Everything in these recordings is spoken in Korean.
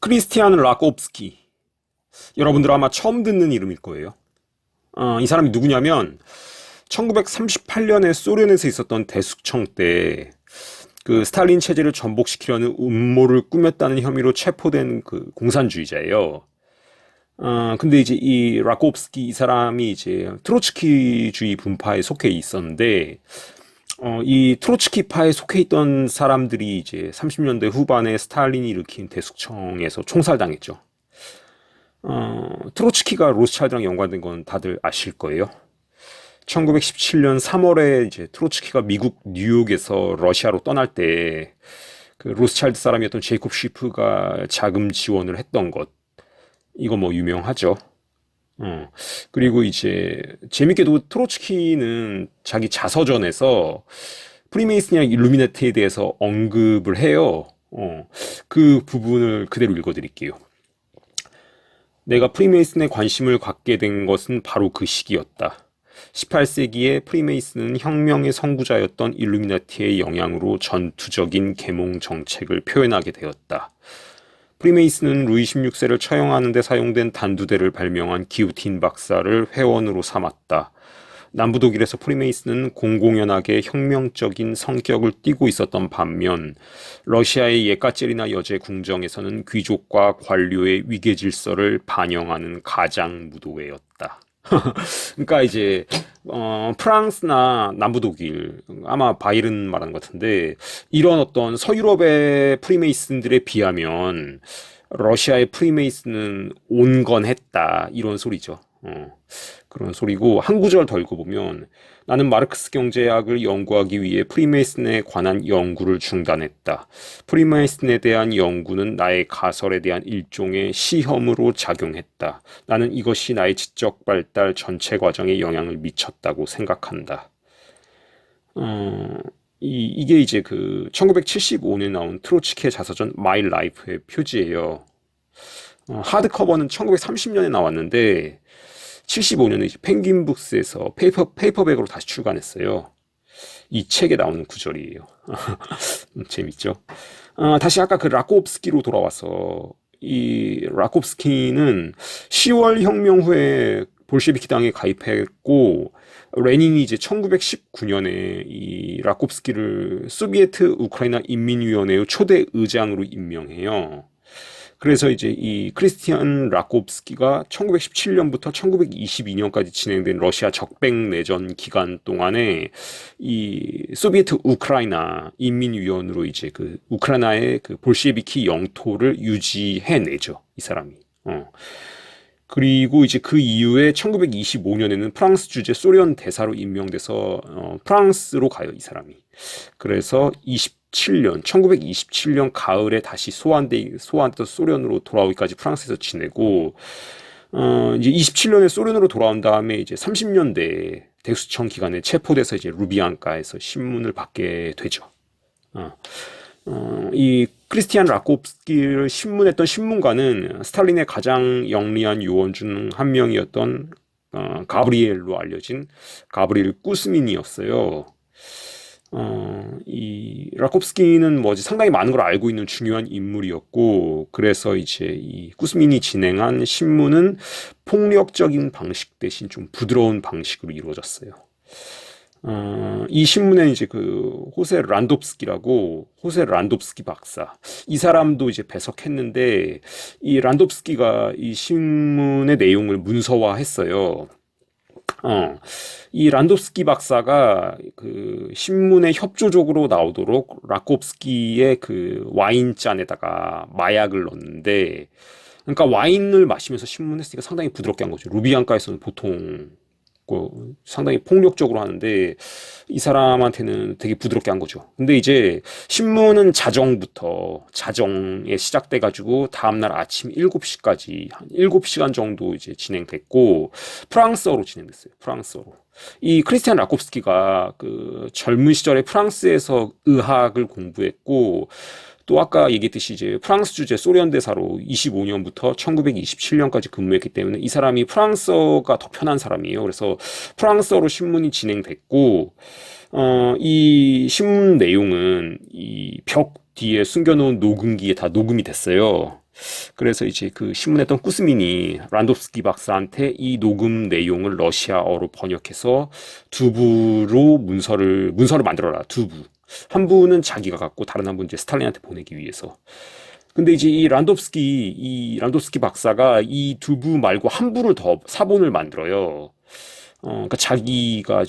크리스티안 라kov스키. 여러분들 아마 처음 듣는 이름일 거예요. 이 사람이 누구냐면 1938년에 소련에서 있었던 대숙청 때 그 스탈린 체제를 전복시키려는 음모를 꾸몄다는 혐의로 체포된 그 공산주의자예요. 근데 이제 이 라kov스키 이 사람이 이제 트로츠키주의 분파에 속해 있었는데 이 트로츠키파에 속해 있던 사람들이 이제 30년대 후반에 스탈린이 일으킨 대숙청에서 총살당했죠. 트로츠키가 로스차일드랑 연관된 건 다들 아실 거예요. 1917년 3월에 이제 트로츠키가 미국 뉴욕에서 러시아로 떠날 때 그 로스차일드 사람이었던 제이콥 쉬프가 자금 지원을 했던 것. 이거 뭐 유명하죠. 어. 그리고 이제 재밌게도 트로츠키는 자기 자서전에서 프리메이슨이나 일루미나티에 대해서 언급을 해요. 그 부분을 그대로 읽어드릴게요. 내가 프리메이슨에 관심을 갖게 된 것은 바로 그 시기였다. 18세기에 프리메이슨은 혁명의 선구자였던 일루미나티의 영향으로 전투적인 계몽 정책을 표현하게 되었다. 프리메이슨은 루이 16세를 처형하는 데 사용된 단두대를 발명한 기우틴 박사를 회원으로 삼았다. 남부 독일에서 프리메이슨은 공공연하게 혁명적인 성격을 띠고 있었던 반면 러시아의 예까체리나 여제 궁정에서는 귀족과 관료의 위계 질서를 반영하는 가장 무도회였다. 그러니까 이제 프랑스나 남부 독일 아마 바이른 말하는 것 같은데 이런 어떤 서유럽의 프리메이슨들에 비하면 러시아의 프리메이슨은 온건했다 이런 소리죠. 그런 소리고 한 구절 더 읽어보면 나는 마르크스 경제학을 연구하기 위해 프리메이슨에 관한 연구를 중단했다. 프리메이슨에 대한 연구는 나의 가설에 대한 일종의 시험으로 작용했다. 나는 이것이 나의 지적 발달 전체 과정에 영향을 미쳤다고 생각한다. 이게 이제 그 1975년에 나온 트로츠키의 자서전 마이 라이프의 표지예요. 하드커버는 1930년에 나왔는데 75년에 이제 펭귄북스에서 페이퍼백으로 다시 출간했어요. 이 책에 나오는 구절이에요. 재밌죠? 다시 아까 그 라코프스키로 돌아와서 이 라코프스키는 10월 혁명 후에 볼셰비키 당에 가입했고 레닌이 이제 1919년에 이 라코프스키를 소비에트 우크라이나 인민위원회의 초대 의장으로 임명해요. 그래서 이제 이 크리스티안 라코프스키가 1917년부터 1922년까지 진행된 러시아 적백 내전 기간 동안에 이 소비에트 우크라이나 인민위원으로 이제 그 우크라이나의 그 볼셰비키 영토를 유지해내죠. 이 사람이. 그리고 이제 그 이후에 1925년에는 프랑스 주재 소련 대사로 임명돼서 프랑스로 가요, 이 사람이. 그래서 1927년 가을에 다시 소환돼서 소련으로 돌아오기까지 프랑스에서 지내고, 이제 27년에 소련으로 돌아온 다음에 이제 30년대 대수청 기간에 체포돼서 이제 루비앙카에서 신문을 받게 되죠. 이 크리스티안 라코프스키를 신문했던 신문가는 스탈린의 가장 영리한 요원 중 한 명이었던 가브리엘로 알려진 가브리엘 꾸스민이었어요. 이 라콥스키는 뭐지 상당히 많은 걸 알고 있는 중요한 인물이었고 그래서 이제 이 꾸스민이 진행한 신문은 폭력적인 방식 대신 좀 부드러운 방식으로 이루어졌어요. 이 신문에 이제 그 호세 란도프스키 박사 이 사람도 이제 배석했는데 이 란도프스키가 이 신문의 내용을 문서화했어요. 이 란도프스키 박사가 그 신문에 협조적으로 나오도록 라콥스키의 그 와인잔에다가 마약을 넣었는데, 그러니까 와인을 마시면서 신문했으니까 상당히 부드럽게 한 거죠. 루비앙가에서는 보통 상당히 폭력적으로 하는데 이 사람한테는 되게 부드럽게 한 거죠. 근데 이제 신문은 자정에 시작돼 가지고 다음날 아침 7시까지 한 7시간 정도 이제 진행됐고 프랑스어로 진행됐어요. 프랑스어로. 이 크리스티안 라콥스키가 그 젊은 시절에 프랑스에서 의학을 공부했고 또 아까 얘기했듯이 이제 프랑스 주재 소련 대사로 25년부터 1927년까지 근무했기 때문에 이 사람이 프랑스어가 더 편한 사람이에요. 그래서 프랑스어로 신문이 진행됐고 이 신문 내용은 이 벽 뒤에 숨겨놓은 녹음기에 다 녹음이 됐어요. 그래서 이제 그 신문했던 쿠스민이 란도프스키 박사한테 이 녹음 내용을 러시아어로 번역해서 두 부로 문서를 만들어라. 두 부. 한 부는 자기가 갖고 다른 한 부는 이제 스탈린한테 보내기 위해서. 근데 이제 이 란도프스키 박사가 이 두 부 말고 한 부를 더 사본을 만들어요. 그러니까 자기가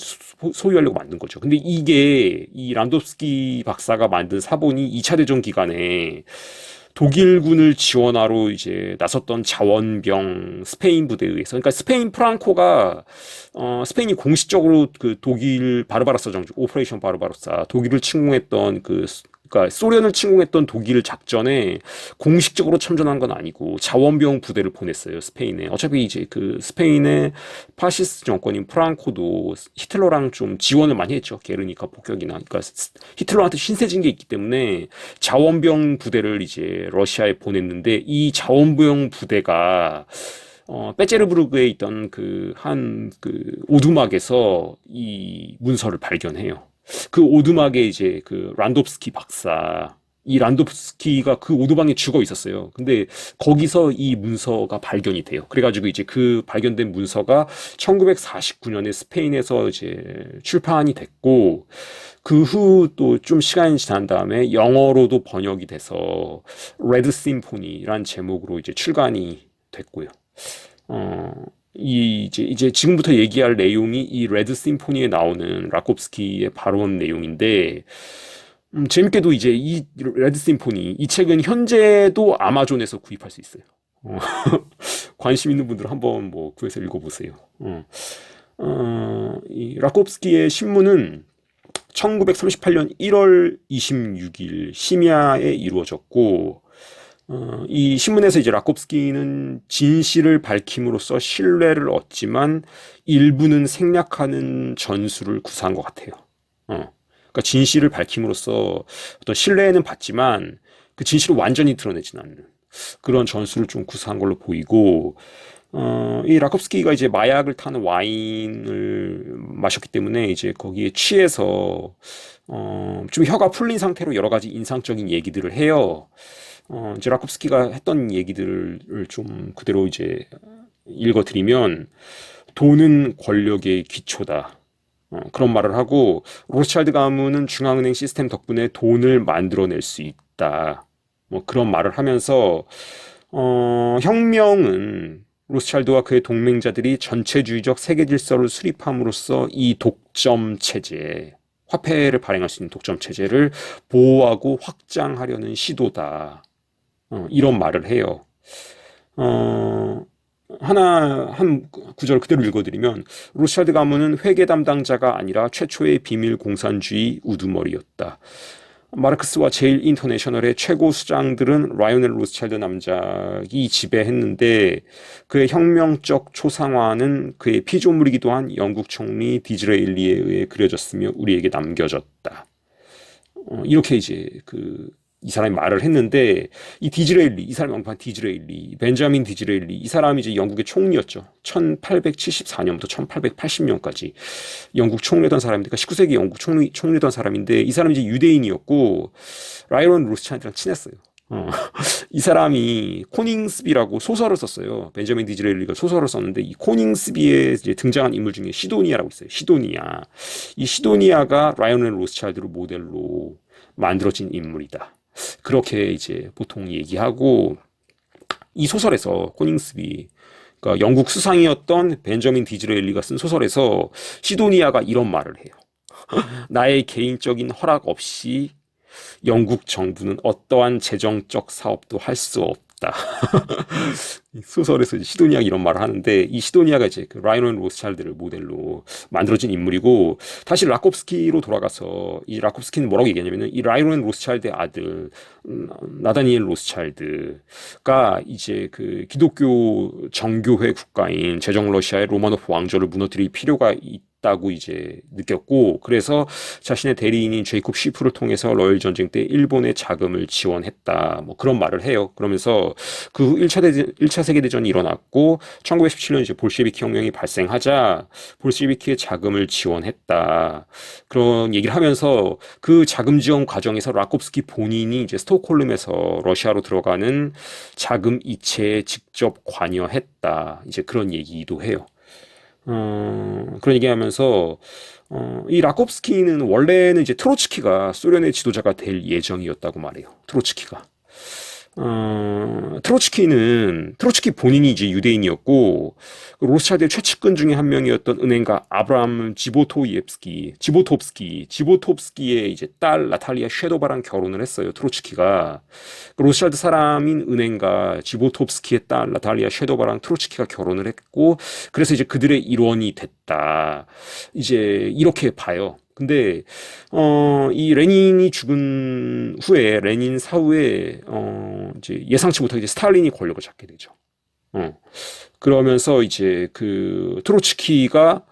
소유하려고 만든 거죠. 근데 이게 이 란도프스키 박사가 만든 사본이 2차 대전 기간에 독일군을 지원하러 이제 나섰던 자원병 스페인 부대에 의해서, 그러니까 스페인 프랑코가 스페인이 공식적으로 그 독일 바르바로사 정책 오퍼레이션 바르바로사 독일을 침공했던 그러니까 소련을 침공했던 독일 작전에 공식적으로 참전한 건 아니고 자원병 부대를 보냈어요, 스페인에. 어차피 이제 그 스페인의 파시스트 정권인 프랑코도 히틀러랑 좀 지원을 많이 했죠. 게르니카 폭격이나. 그러니까 히틀러한테 신세진 게 있기 때문에 자원병 부대를 이제 러시아에 보냈는데, 이 자원병 부대가 빼제르부르크에 있던 그 오두막에서 이 문서를 발견해요. 그 오두막에 이제 그 란도프스키 박사, 이 란도프스키가 그 오두막에 죽어 있었어요. 근데 거기서 이 문서가 발견이 돼요. 그래가지고 이제 그 발견된 문서가 1949년에 스페인에서 이제 출판이 됐고, 그 후 또 좀 시간이 지난 다음에 영어로도 번역이 돼서 레드 심포니란 제목으로 이제 출간이 됐고요. 이제 지금부터 얘기할 내용이 이 레드 심포니에 나오는 라콥스키의 발언 내용인데, 재밌게도 이제 이 레드 심포니, 이 책은 현재도 아마존에서 구입할 수 있어요. 관심 있는 분들은 한번 뭐 구해서 읽어보세요. 이 라콥스키의 신문은 1938년 1월 26일 심야에 이루어졌고, 이 신문에서 이제 라콥스키는 진실을 밝힘으로써 신뢰를 얻지만 일부는 생략하는 전술을 구사한 것 같아요. 그러니까 진실을 밝힘으로써 어떤 신뢰는 받지만 그 진실을 완전히 드러내지는 않는 그런 전술을 좀 구사한 걸로 보이고, 이 라콥스키가 이제 마약을 타는 와인을 마셨기 때문에 이제 거기에 취해서 좀 혀가 풀린 상태로 여러 가지 인상적인 얘기들을 해요. 이제 라콥스키가 했던 얘기들을 좀 그대로 이제 읽어드리면, 돈은 권력의 기초다. 그런 말을 하고, 로스차일드 가문은 중앙은행 시스템 덕분에 돈을 만들어낼 수 있다. 뭐 그런 말을 하면서, 혁명은 로스차일드와 그의 동맹자들이 전체주의적 세계 질서를 수립함으로써 이 독점 체제, 화폐를 발행할 수 있는 독점 체제를 보호하고 확장하려는 시도다. 이런 말을 해요. 한 구절 그대로 읽어드리면, 로스차일드 가문은 회계 담당자가 아니라 최초의 비밀 공산주의 우두머리였다. 마르크스와 제일 인터내셔널의 최고 수장들은 라이오넬 로스차일드 남작이 지배했는데, 그의 혁명적 초상화는 그의 피조물이기도 한 영국 총리 디즈레일리에 의해 그려졌으며 우리에게 남겨졌다. 이렇게 이제 이 사람이 말을 했는데, 이 사람이 언급한 디즈레일리, 벤자민 디즈레일리, 이 사람이 이제 영국의 총리였죠. 1874년부터 1880년까지 영국 총리였던 사람인데, 그러니까 19세기 영국 총리였던 사람인데, 이 사람이 이제 유대인이었고, 라이언 로스차일드랑 친했어요. 이 사람이 코닝스비라고 소설을 썼어요. 벤자민 디즈레일리가 소설을 썼는데, 이 코닝스비에 이제 등장한 인물 중에 시도니아라고 있어요. 시도니아. 이 시도니아가 라이오넬 로스차일드를 모델로 만들어진 인물이다. 그렇게 이제 보통 얘기하고, 이 소설에서 코닝스비, 그러니까 영국 수상이었던 벤저민 디즈레일리가 쓴 소설에서 시도니아가 이런 말을 해요. 나의 개인적인 허락 없이 영국 정부는 어떠한 재정적 사업도 할 수 없다. 소설에서 이제 시도니아가 이런 말을 하는데, 이 시도니아가 이제 그 라이오넬 로스차일드를 모델로 만들어진 인물이고, 다시 라콥스키로 돌아가서 이 라콥스키는 뭐라고 얘기하냐면은, 이 라이오넬 로스차일드의 아들 나다니엘 로스차일드가 이제 그 기독교 정교회 국가인 제정 러시아의 로마노프 왕조를 무너뜨릴 필요가 있다고 이제 느꼈고, 그래서 자신의 대리인인 제이콥 쉬프를 통해서 러일 전쟁 때 일본에 자금을 지원했다. 뭐 그런 말을 해요. 그러면서 그 후 1차 세계대전이 일어났고 1917년 이제 볼셰비키 혁명이 발생하자 볼셰비키의 자금을 지원했다. 그런 얘기를 하면서 그 자금 지원 과정에서 라콥스키 본인이 이제 스톡홀름에서 러시아로 들어가는 자금 이체에 직접 관여했다. 이제 그런 얘기도 해요. 그런 얘기하면서 이 라콥스키는 원래는 이제 트로츠키가 소련의 지도자가 될 예정이었다고 말해요. 트로츠키가. 트로츠키 본인이 이제 유대인이었고, 그 로스차일드의 최측근 중에 한 명이었던 은행가 아브라함 지보톱스키의 이제 딸 나탈리아 쉐도바랑 결혼을 했어요. 트로츠키가. 그 로스차일드 사람인 은행가 지보톱스키의 딸 나탈리아 쉐도바랑 트로츠키가 결혼을 했고, 그래서 이제 그들의 일원이 됐다. 이제 이렇게 봐요. 근데 이 레닌이 죽은 후에 레닌 사후에 이제 예상치 못하게 이제 스탈린이 권력을 잡게 되죠. 그러면서 이제 그 트로츠키가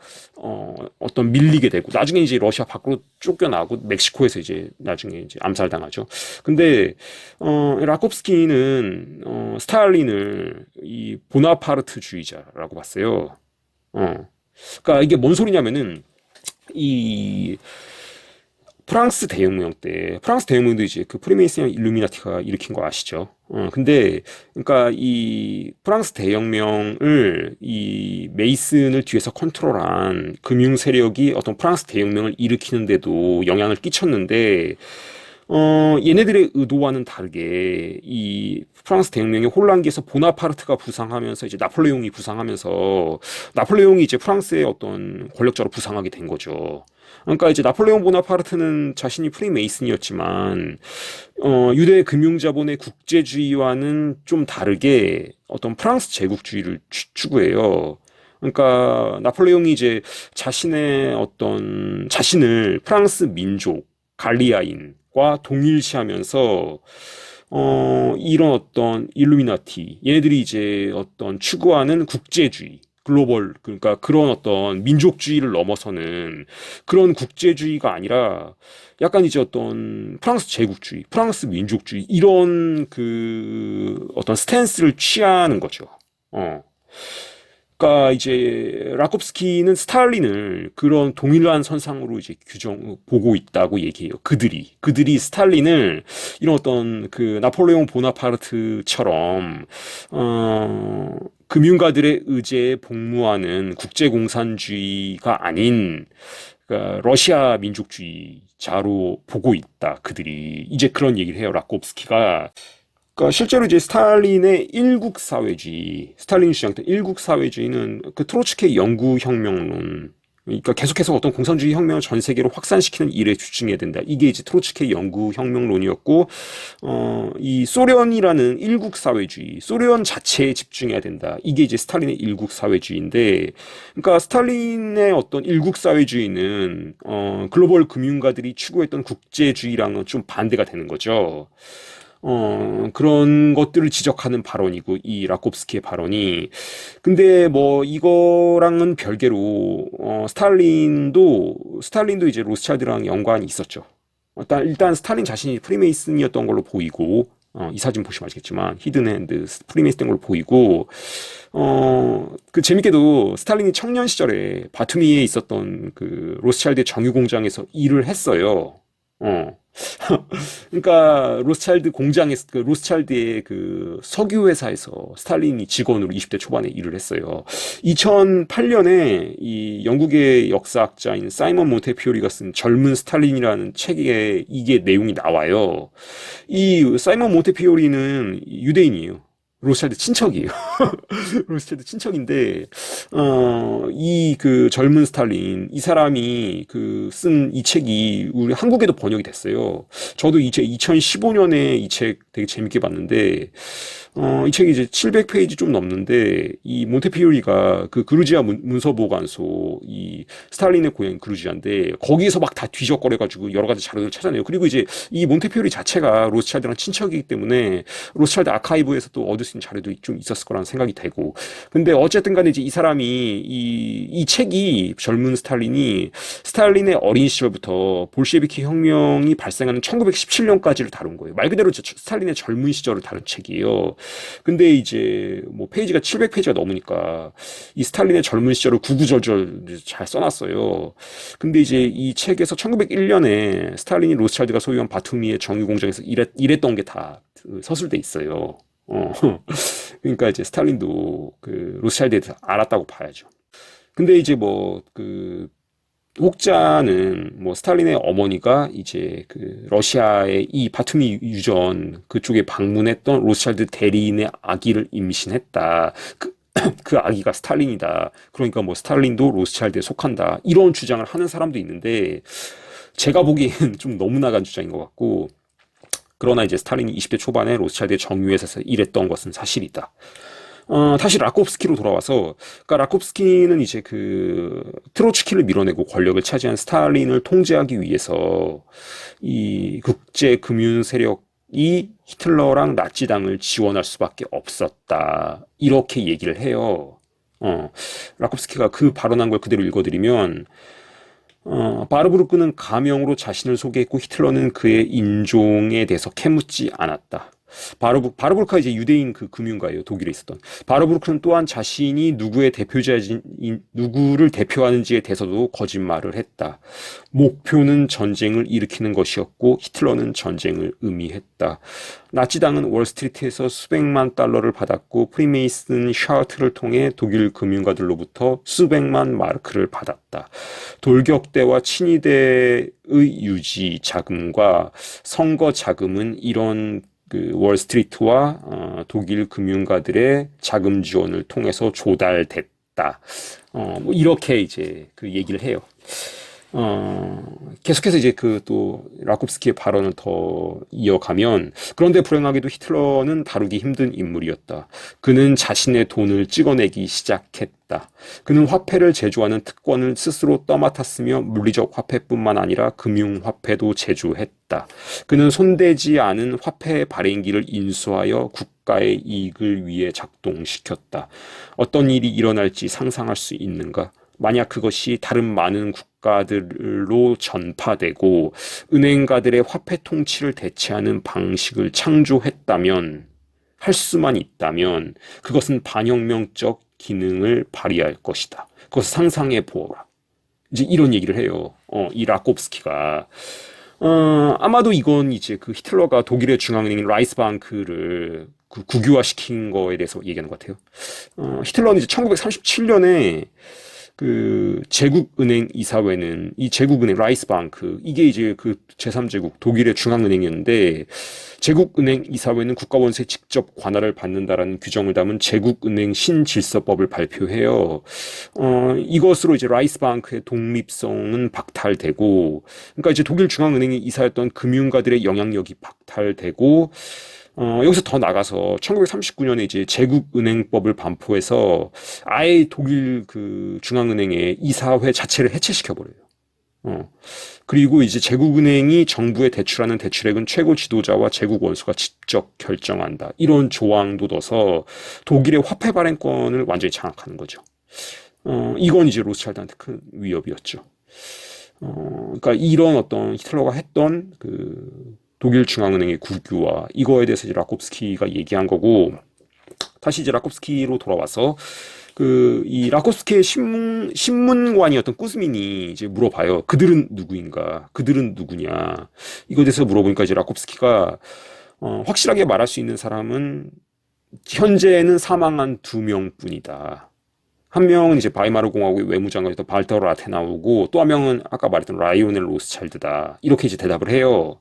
어떤 밀리게 되고 나중에 이제 러시아 밖으로 쫓겨나고 멕시코에서 이제 나중에 이제 암살당하죠. 근데 라콥스키는 스탈린을 이 보나파르트주의자라고 봤어요. 그러니까 이게 뭔 소리냐면은 이 프랑스 대혁명도 이제 그 프리메이슨이랑 일루미나티가 일으킨 거 아시죠? 근데 그러니까 이 프랑스 대혁명을 이 메이슨을 뒤에서 컨트롤한 금융 세력이 어떤 프랑스 대혁명을 일으키는데도 영향을 끼쳤는데 얘네들의 의도와는 다르게 이 프랑스 대혁명의 혼란기에서 보나파르트가 부상하면서 이제 나폴레옹이 부상하면서 나폴레옹이 이제 프랑스의 어떤 권력자로 부상하게 된 거죠. 그러니까 이제 나폴레옹 보나파르트는 자신이 프리메이슨이었지만 유대 금융자본의 국제주의와는 좀 다르게 어떤 프랑스 제국주의를 추구해요. 그러니까 나폴레옹이 이제 자신을 프랑스 민족 갈리아인과 동일시하면서 이런 어떤 일루미나티 얘네들이 이제 어떤 추구하는 국제주의 글로벌 그러니까 그런 어떤 민족주의를 넘어서는 그런 국제주의가 아니라 약간 이제 어떤 프랑스 제국주의, 프랑스 민족주의 이런 그 어떤 스탠스를 취하는 거죠. 그러니까 이제 라콥스키는 스탈린을 그런 동일한 선상으로 이제 보고 있다고 얘기해요. 그들이 스탈린을 이런 어떤 그 나폴레옹 보나파르트처럼 금융가들의 의제에 복무하는 국제공산주의가 아닌 그러니까 러시아 민족주의자로 보고 있다. 그들이 이제 그런 얘기를 해요. 라콥스키가. 그러니까 실제로 이제 스탈린의 스탈린이 주장했던 일국사회주의는 그 트로츠키의 영구혁명론, 그러니까 계속해서 어떤 공산주의 혁명을 전 세계로 확산시키는 일에 집중해야 된다. 이게 이제 트로츠키의 영구혁명론이었고, 이 소련이라는 일국사회주의, 소련 자체에 집중해야 된다. 이게 이제 스탈린의 일국사회주의인데, 그러니까 스탈린의 어떤 일국사회주의는 글로벌 금융가들이 추구했던 국제주의랑은 좀 반대가 되는 거죠. 그런 것들을 지적하는 발언이고, 이 라콥스키의 발언이. 근데 뭐, 이거랑은 별개로, 스탈린도 이제 로스차일드랑 연관이 있었죠. 일단 스탈린 자신이 프리메이슨이었던 걸로 보이고, 이 사진 보시면 아시겠지만, 히든핸드 프리메이슨인 걸로 보이고, 그 재밌게도 스탈린이 청년 시절에 바투미에 있었던 그 로스차일드 정유 공장에서 일을 했어요. 그러니까 로스차일드의 그 석유 회사에서 스탈린이 직원으로 20대 초반에 일을 했어요. 2008년에 이 영국의 역사학자인 사이먼 몬테피오리가 쓴 젊은 스탈린이라는 책에 이게 내용이 나와요. 이 사이먼 몬테피오리는 유대인이에요. 로스차일드 친척이에요. 로스차일드 친척인데, 이 그 젊은 스탈린, 이 사람이 그 쓴 이 책이 우리 한국에도 번역이 됐어요. 저도 이 책 2015년에 이 책 되게 재밌게 봤는데, 이 책이 이제 700페이지 좀 넘는데, 이 몬테피오리가 그 그루지아 문서보관소, 이 스탈린의 고향 그루지아인데, 거기서 막 다 뒤적거려가지고 여러 가지 자료를 찾아내요. 그리고 이제 이 몬테피오리 자체가 로스차일드랑 친척이기 때문에 로스차일드 아카이브에서 또 얻을 수 있는 자료도 좀 있었을 거라는 생각이 되고. 근데 어쨌든 간에 이제 이 사람이 이 책이 젊은 스탈린의 어린 시절부터 볼셰비키 혁명이 발생하는 1917년까지를 다룬 거예요. 말 그대로 스탈린의 젊은 시절을 다룬 책이에요. 근데 이제 뭐 페이지가 700페이지가 넘으니까 이 스탈린의 젊은 시절을 구구절절 잘 써놨어요. 근데 이제 이 책에서 1901년에 스탈린이 로스차일드가 소유한 바투미의 정유 공장에서 일했던 게 다 서술돼 있어요. 그러니까 이제 스탈린도 그 로스차일드에 대해서 알았다고 봐야죠. 근데 이제 혹자는 뭐 스탈린의 어머니가 이제 그 러시아의 이 바투미 유전 그쪽에 방문했던 로스차일드 대리인의 아기를 임신했다. 그 아기가 스탈린이다. 그러니까 뭐 스탈린도 로스차일드에 속한다. 이런 주장을 하는 사람도 있는데 제가 보기엔 좀 너무 나간 주장인 것 같고, 그러나 이제 스탈린이 20대 초반에 로스차일드의 정유회사에서 일했던 것은 사실이다. 다시 라코프스키로 돌아와서, 그러니까 라코프스키는 이제 그 트로츠키를 밀어내고 권력을 차지한 스탈린을 통제하기 위해서 이 국제 금융 세력이 히틀러랑 나치당을 지원할 수밖에 없었다. 이렇게 얘기를 해요. 라코프스키가 그 발언한 걸 그대로 읽어드리면, 바르부르크는 가명으로 자신을 소개했고 히틀러는 그의 인종에 대해서 캐묻지 않았다. 바르부르크가 이제 유대인 그 금융가예요. 독일에 있었던. 바르부르크는 또한 자신이 누구를 대표하는지에 대해서도 거짓말을 했다. 목표는 전쟁을 일으키는 것이었고 히틀러는 전쟁을 의미했다. 나치당은 월스트리트에서 수백만 달러를 받았고 프리메이슨 샤르트를 통해 독일 금융가들로부터 수백만 마르크를 받았다. 돌격대와 친위대의 유지 자금과 선거 자금은 이런 그 월스트리트와 독일 금융가들의 자금 지원을 통해서 조달됐다. 뭐 이렇게 이제 그 얘기를 해요. 계속해서 이제 그 또 라콥스키의 발언을 더 이어가면, 그런데 불행하게도 히틀러는 다루기 힘든 인물이었다. 그는 자신의 돈을 찍어내기 시작했다. 그는 화폐를 제조하는 특권을 스스로 떠맡았으며 물리적 화폐뿐만 아니라 금융화폐도 제조했다. 그는 손대지 않은 화폐 발행기를 인수하여 국가의 이익을 위해 작동시켰다. 어떤 일이 일어날지 상상할 수 있는가? 만약 그것이 다른 많은 국가들로 전파되고 은행가들의 화폐 통치를 대체하는 방식을 창조했다면, 할 수만 있다면 그것은 반혁명적 기능을 발휘할 것이다. 그것을 상상해 보아라. 이제 이런 얘기를 해요. 이 라콥스키가. 아마도 이건 이제 그 히틀러가 독일의 중앙은행인 라이스방크를 그 국유화시킨 거에 대해서 얘기하는 것 같아요. 히틀러는 이제 1937년에 그 제국은행 이사회는, 이 제국은행 라이스방크, 이게 이제 그 제3제국 독일의 중앙은행이었는데, 제국은행 이사회는 국가원수에 직접 관할을 받는다라는 규정을 담은 제국은행 신질서법을 발표해요. 이것으로 이제 라이스방크의 독립성은 박탈되고, 그러니까 이제 독일 중앙은행이 이사였던 금융가들의 영향력이 박탈되고, 여기서 더 나가서 1939년에 이제 제국은행법을 반포해서 아예 독일 그 중앙은행의 이사회 자체를 해체시켜버려요. 그리고 이제 제국은행이 정부에 대출하는 대출액은 최고 지도자와 제국 원수가 직접 결정한다. 이런 조항도 넣어서 독일의 화폐 발행권을 완전히 장악하는 거죠. 이건 이제 로스차일드한테 큰 위협이었죠. 그러니까 이런 어떤 히틀러가 했던 그 독일 중앙은행의 국유화, 이거에 대해서 이제 라콥스키가 얘기한 거고, 다시 이제 라콥스키로 돌아와서 이 라콥스키의 신문관이었던 꾸즈민이 이제 물어봐요. 그들은 누구인가? 그들은 누구냐? 이거에 대해서 물어보니까 이제 라콥스키가 확실하게 말할 수 있는 사람은 현재는 사망한 2명뿐이다. 한 명은 이제 바이마르 공화국의 외무장관이었던 발터 라테나우고, 또 한 명은 아까 말했던 라이오넬 로스차일드다. 이렇게 이제 대답을 해요.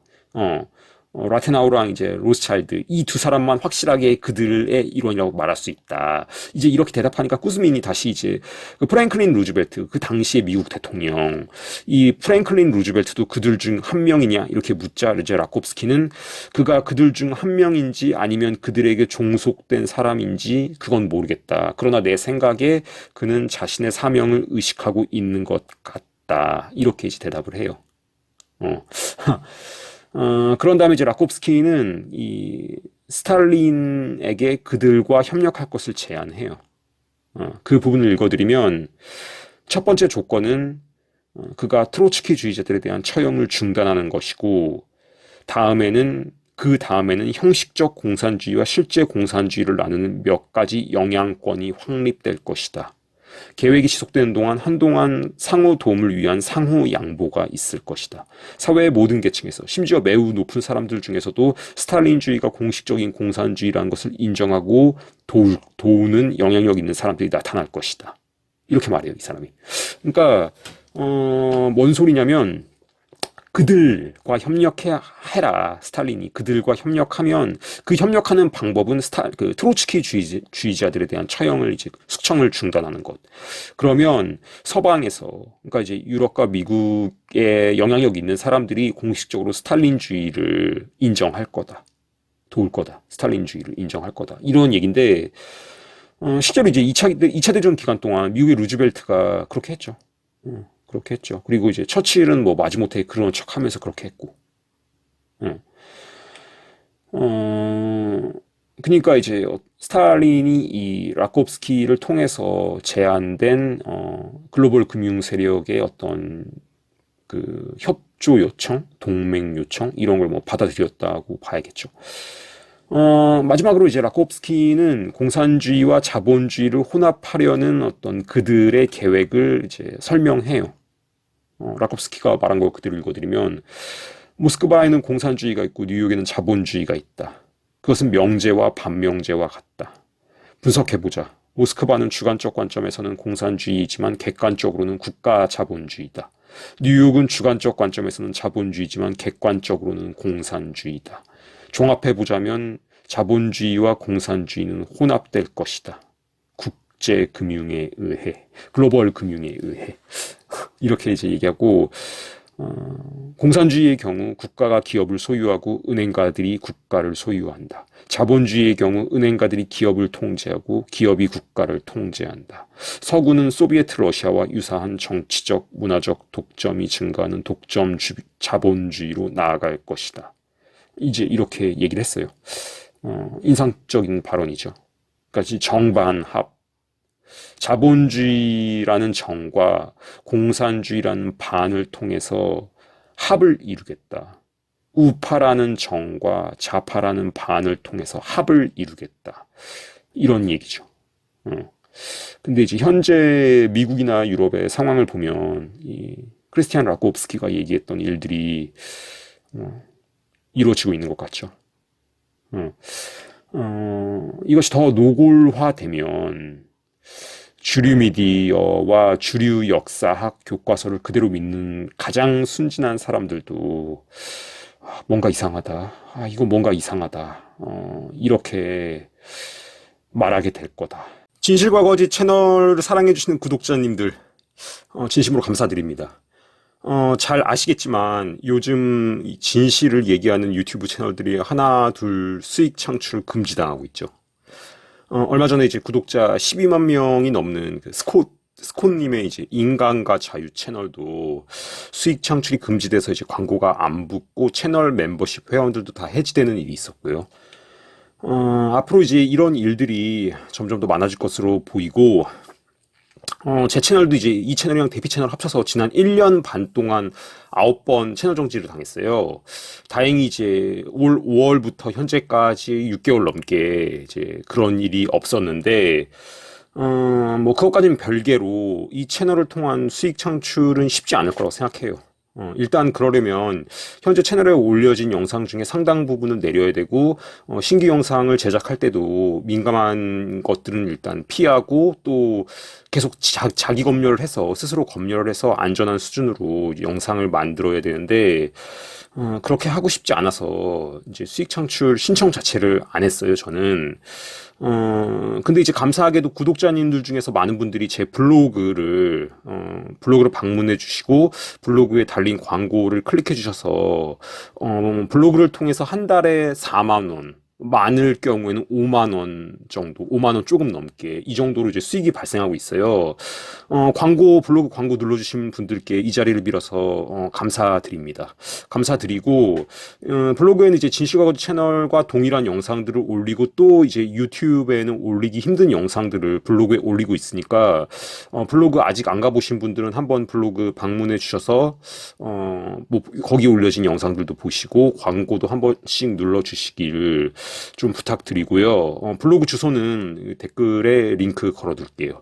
라테나우랑 이제 로스차일드, 이 두 사람만 확실하게 그들의 일원이라고 말할 수 있다. 이제 이렇게 대답하니까 꾸즈민이 다시 이제 그 프랭클린 루즈벨트, 그 당시의 미국 대통령, 이 프랭클린 루즈벨트도 그들 중 한 명이냐 이렇게 묻자 이제 라콥스키는 그가 그들 중 한 명인지 아니면 그들에게 종속된 사람인지 그건 모르겠다. 그러나 내 생각에 그는 자신의 사명을 의식하고 있는 것 같다. 이렇게 이제 대답을 해요. 그런 다음에 이제 라콥스키는 스탈린에게 그들과 협력할 것을 제안해요. 그 부분을 읽어드리면 첫 번째 조건은 그가 트로츠키주의자들에 대한 처형을 중단하는 것이고 그 다음에는 형식적 공산주의와 실제 공산주의를 나누는 몇 가지 영향권이 확립될 것이다. 계획이 지속되는 동안 한동안 상호 도움을 위한 상호 양보가 있을 것이다. 사회의 모든 계층에서 심지어 매우 높은 사람들 중에서도 스탈린주의가 공식적인 공산주의라는 것을 인정하고 도우는 영향력 있는 사람들이 나타날 것이다. 이렇게 말해요, 이 사람이. 그러니까 뭔 소리냐면 그들과 협력해라. 스탈린이 그들과 협력하면 그 협력하는 방법은 그 트로츠키 주의자들에 대한 처형을 이제 숙청을 중단하는 것. 그러면 서방에서 그러니까 이제 유럽과 미국에 영향력 있는 사람들이 공식적으로 스탈린주의를 인정할 거다. 도울 거다. 스탈린주의를 인정할 거다. 이런 얘기인데 실제로 이제 2차 대전 기간 동안 미국의 루즈벨트가 그렇게 했죠. 그렇게 했죠. 그리고 이제 처칠은 뭐 마지못해 그런 척 하면서 그렇게 했고. 그러니까 이제 스탈린이 이 라kov스키를 통해서 제안된 글로벌 금융 세력의 어떤 그 협조 요청, 동맹 요청 이런 걸 뭐 받아들였다고 봐야겠죠. 마지막으로 이제 라kov스키는 공산주의와 자본주의를 혼합하려는 어떤 그들의 계획을 이제 설명해요. 라kov스키가 말한 걸 그대로 읽어드리면 모스크바에는 공산주의가 있고 뉴욕에는 자본주의가 있다. 그것은 명제와 반명제와 같다. 분석해보자. 모스크바는 주관적 관점에서는 공산주의이지만 객관적으로는 국가 자본주의다. 뉴욕은 주관적 관점에서는 자본주의지만 객관적으로는 공산주의다. 종합해보자면 자본주의와 공산주의는 혼합될 것이다. 국제 금융에 의해, 글로벌 금융에 의해. 이렇게 이제 얘기하고, 공산주의의 경우 국가가 기업을 소유하고 은행가들이 국가를 소유한다. 자본주의의 경우 은행가들이 기업을 통제하고 기업이 국가를 통제한다. 서구는 소비에트 러시아와 유사한 정치적, 문화적 독점이 증가하는 독점 자본주의로 나아갈 것이다. 이제 이렇게 얘기를 했어요. 인상적인 발언이죠. 그러니까 정반합. 자본주의라는 정과 공산주의라는 반을 통해서 합을 이루겠다. 우파라는 정과 좌파라는 반을 통해서 합을 이루겠다. 이런 얘기죠. 근데 이제 현재 미국이나 유럽의 상황을 보면 이 크리스티안 라kov스키가 얘기했던 일들이 이루어지고 있는 것 같죠. 이것이 더 노골화되면 주류 미디어와 주류 역사학 교과서를 그대로 믿는 가장 순진한 사람들도 뭔가 이상하다. 이거 뭔가 이상하다. 이렇게 말하게 될 거다. 진실과 거짓 채널을 사랑해주시는 구독자님들, 진심으로 감사드립니다. 잘 아시겠지만 요즘 이 진실을 얘기하는 유튜브 채널들이 하나, 둘 수익 창출 금지당하고 있죠. 얼마 전에 이제 구독자 12만 명이 넘는 그 스콧님의 이제 인간과 자유 채널도 수익 창출이 금지돼서 이제 광고가 안 붙고 채널 멤버십 회원들도 다 해지되는 일이 있었고요. 앞으로 이제 이런 일들이 점점 더 많아질 것으로 보이고, 제 채널도 이제 이 채널이랑 대피 채널 합쳐서 지난 1년 반 동안 9번 채널 정지를 당했어요. 다행히 이제 올 5월부터 현재까지 6개월 넘게 이제 그런 일이 없었는데, 뭐 그것까지는 별개로 이 채널을 통한 수익 창출은 쉽지 않을 거라고 생각해요. 일단 그러려면 현재 채널에 올려진 영상 중에 상당 부분은 내려야 되고, 신규 영상을 제작할 때도 민감한 것들은 일단 피하고 또 계속 자기 검열을 해서 스스로 검열을 해서 안전한 수준으로 영상을 만들어야 되는데, 그렇게 하고 싶지 않아서 이제 수익 창출 신청 자체를 안 했어요, 저는. 근데 이제 감사하게도 구독자님들 중에서 많은 분들이 제 블로그를 방문해 주시고, 블로그에 달린 광고를 클릭해 주셔서, 블로그를 통해서 한 달에 4만 원, 많을 경우에는 5만 원 정도, 5만 원 조금 넘게 이 정도로 이제 수익이 발생하고 있어요. 블로그 광고 눌러주신 분들께 이 자리를 빌어서 감사드립니다. 감사드리고 블로그에는 이제 진실과거짓 채널과 동일한 영상들을 올리고 또 이제 유튜브에는 올리기 힘든 영상들을 블로그에 올리고 있으니까 블로그 아직 안 가보신 분들은 한번 블로그 방문해 주셔서 뭐 거기 올려진 영상들도 보시고 광고도 한 번씩 눌러주시길 좀 부탁드리고요. 블로그 주소는 댓글에 링크 걸어둘게요.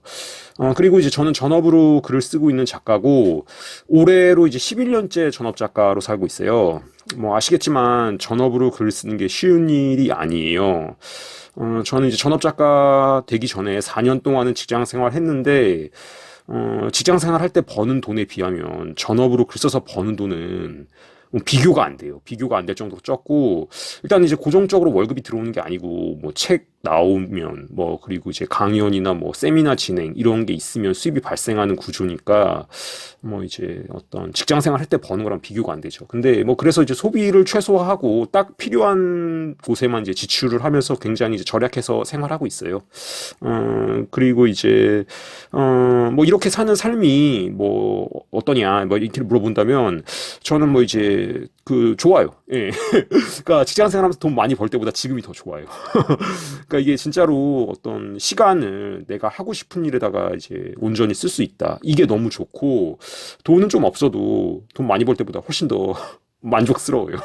그리고 이제 저는 전업으로 글을 쓰고 있는 작가고 올해로 이제 11년째 전업 작가로 살고 있어요. 뭐 아시겠지만 전업으로 글을 쓰는 게 쉬운 일이 아니에요. 저는 이제 전업 작가 되기 전에 4년 동안은 직장 생활 했는데 직장 생활 할 때 버는 돈에 비하면 전업으로 글 써서 버는 돈은 비교가 안 돼요. 비교가 안 될 정도로 적고, 일단 이제 고정적으로 월급이 들어오는 게 아니고, 뭐 책 나오면, 뭐, 그리고 이제 강연이나 뭐 세미나 진행, 이런 게 있으면 수입이 발생하는 구조니까, 뭐 이제 어떤 직장 생활 할 때 버는 거랑 비교가 안 되죠. 근데 뭐 그래서 이제 소비를 최소화하고 딱 필요한 곳에만 이제 지출을 하면서 굉장히 이제 절약해서 생활하고 있어요. 그리고 이제, 뭐 이렇게 사는 삶이 뭐 어떠냐, 뭐 이렇게 물어본다면, 저는 뭐 이제 좋아요. 예. 그러니까 직장 생활하면서 돈 많이 벌 때보다 지금이 더 좋아요. 그러니까 이게 진짜로 어떤 시간을 내가 하고 싶은 일에다가 이제 온전히 쓸 수 있다. 이게 너무 좋고 돈은 좀 없어도 돈 많이 벌 때보다 훨씬 더 만족스러워요.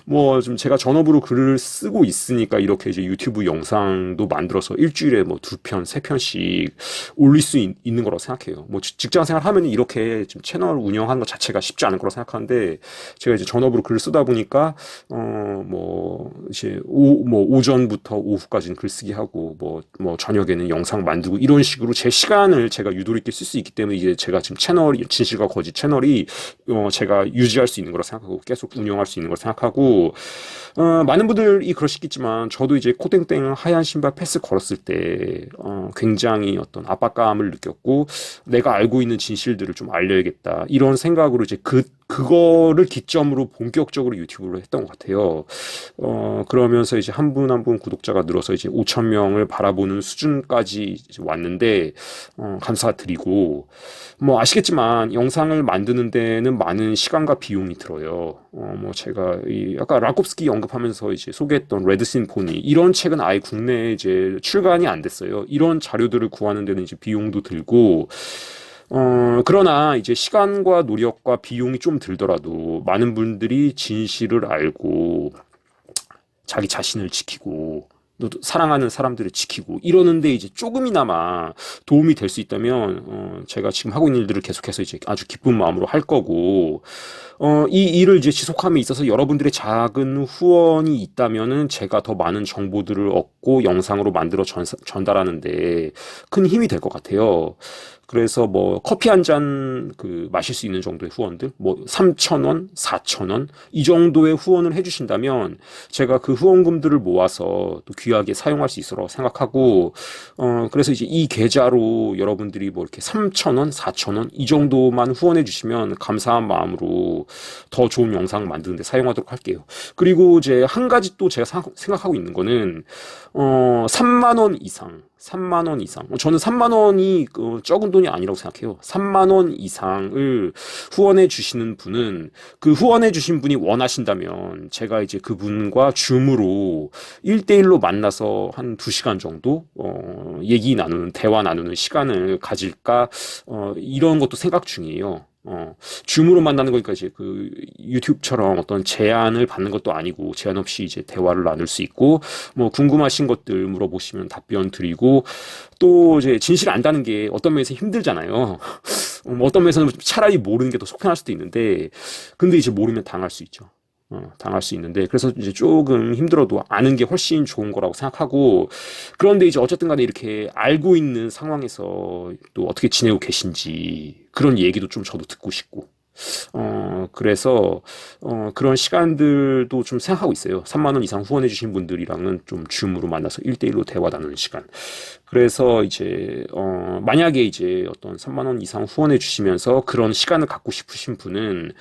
뭐 좀 제가 전업으로 글을 쓰고 있으니까 이렇게 이제 유튜브 영상도 만들어서 일주일에 뭐 2편, 3편씩 올릴 수 있는 거라고 생각해요. 뭐 직장 생활 하면 이렇게 좀 채널 운영하는 것 자체가 쉽지 않을 거라고 생각하는데 제가 이제 전업으로 글을 쓰다 보니까 뭐 이제 뭐 오전부터 오후까지는 글쓰기 하고 뭐 저녁에는 영상 만들고 이런 식으로 제 시간을 제가 유도리 있게 쓸 수 있기 때문에 이제 제가 지금 채널이 진실과 거짓 채널이 제가 유지할 수 있는 거라 생각하고 계속 운영할 수 있는 걸 생각하고 많은 분들이 그러시겠지만 저도 이제 코땡땡 하얀 신발 패스 걸었을 때 굉장히 어떤 압박감을 느꼈고 내가 알고 있는 진실들을 좀 알려야겠다 이런 생각으로 이제 그거를 기점으로 본격적으로 유튜브를 했던 것 같아요. 그러면서 이제 한 분 한 분 구독자가 늘어서 이제 5천 명을 바라보는 수준까지 이제 왔는데 감사드리고 뭐 아시겠지만 영상을 만드는 데는 많은 시간과 비용이 들어요. 뭐 제가 아까 라콥스키 언급하면서 이제 소개했던 레드 심포니 이런 책은 아예 국내에 이제 출간이 안 됐어요. 이런 자료들을 구하는 데는 이제 비용도 들고 그러나 이제 시간과 노력과 비용이 좀 들더라도 많은 분들이 진실을 알고 자기 자신을 지키고 또 사랑하는 사람들을 지키고 이러는데 이제 조금이나마 도움이 될 수 있다면 제가 지금 하고 있는 일들을 계속해서 이제 아주 기쁜 마음으로 할 거고 이 일을 이제 지속함에 있어서 여러분들의 작은 후원이 있다면은 제가 더 많은 정보들을 얻고 영상으로 만들어 전달하는데 큰 힘이 될 것 같아요. 그래서 뭐 커피 한 잔 마실 수 있는 정도의 후원들, 뭐 3,000원, 4,000원 이 정도의 후원을 해주신다면 제가 그 후원금들을 모아서 또 귀하게 사용할 수 있으라고 생각하고 그래서 이제 이 계좌로 여러분들이 뭐 이렇게 3,000원, 4,000원 이 정도만 후원해 주시면 감사한 마음으로 더 좋은 영상 만드는 데 사용하도록 할게요. 그리고 이제 한 가지 또 제가 생각하고 있는 거는 3만 원 이상 3만 원 이상. 저는 3만 원이 적은 돈이 아니라고 생각해요. 3만 원 이상을 후원해 주시는 분은 그 후원해 주신 분이 원하신다면 제가 이제 그분과 줌으로 1대1로 만나서 한 2시간 정도 얘기 나누는 대화 나누는 시간을 가질까 이런 것도 생각 중이에요. 줌으로 만나는 거니까 이제 유튜브처럼 어떤 제안을 받는 것도 아니고 제한 없이 이제 대화를 나눌 수 있고 뭐 궁금하신 것들 물어보시면 답변 드리고 또 이제 진실 안다는 게 어떤 면에서 힘들잖아요. 어떤 면에서는 차라리 모르는 게 더 속편할 수도 있는데 근데 이제 모르면 당할 수 있죠. 당할 수 있는데 그래서 이제 조금 힘들어도 아는 게 훨씬 좋은 거라고 생각하고 그런데 이제 어쨌든 간에 이렇게 알고 있는 상황에서 또 어떻게 지내고 계신지 그런 얘기도 좀 저도 듣고 싶고 그래서 그런 시간들도 좀 생각하고 있어요. 3만 원 이상 후원해 주신 분들이랑은 좀 줌으로 만나서 1대1로 대화 나누는 시간. 그래서 이제 만약에 이제 어떤 3만 원 이상 후원해 주시면서 그런 시간을 갖고 싶으신 분은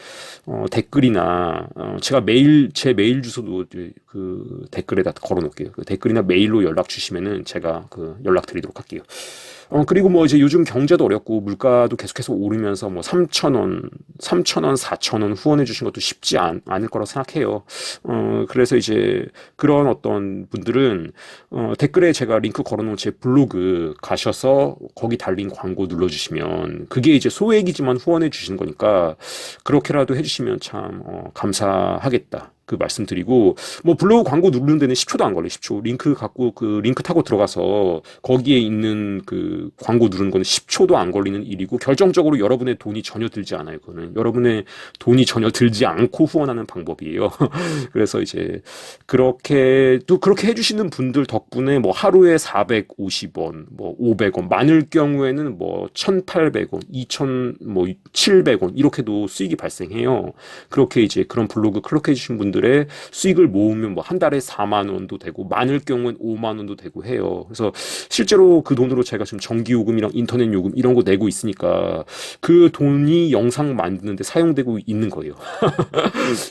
댓글이나 제가 제 메일 주소도 그 댓글에다 걸어 놓을게요. 그 댓글이나 메일로 연락 주시면은 제가 그 연락 드리도록 할게요. 그리고 뭐 이제 요즘 경제도 어렵고 물가도 계속해서 오르면서 뭐 3,000원, 4,000원 후원해 주신 것도 쉽지 않을 거라고 생각해요. 그래서 이제 그런 어떤 분들은 댓글에 제가 링크 걸어놓은 제 블로그 가셔서 거기 달린 광고 눌러주시면 그게 이제 소액이지만 후원해 주시는 거니까 그렇게라도 해주시면 참 감사하겠다. 그 말씀드리고 뭐 블로그 광고 누르는 데는 10초도 안 걸려요. 10초. 링크 갖고 그 링크 타고 들어가서 거기에 있는 그 광고 누르는 거는 10초도 안 걸리는 일이고 결정적으로 여러분의 돈이 전혀 들지 않아요. 그거는 여러분의 돈이 전혀 들지 않고 후원하는 방법이에요. 그래서 이제 그렇게 해주시는 분들 덕분에 뭐 하루에 450원, 뭐 500원, 많을 경우에는 뭐 1,800원, 2,000, 뭐 700원 이렇게도 수익이 발생해요. 그렇게 이제 그런 블로그 클릭해 주신 분들의 수익을 모으면 뭐 한 달에 4만 원도 되고 많을 경우엔 5만 원도 되고 해요. 그래서 실제로 그 돈으로 제가 지금 전기요금이랑 인터넷 요금 이런 거 내고 있으니까 그 돈이 영상 만드는데 사용되고 있는 거예요.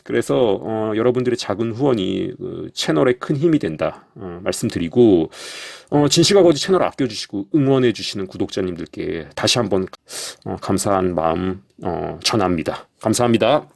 그래서 여러분들의 작은 후원이 그 채널에 큰 힘이 된다 말씀드리고 진실과 거짓 채널 아껴주시고 응원해주시는 구독자님들께 다시 한번 감사한 마음 전합니다. 감사합니다.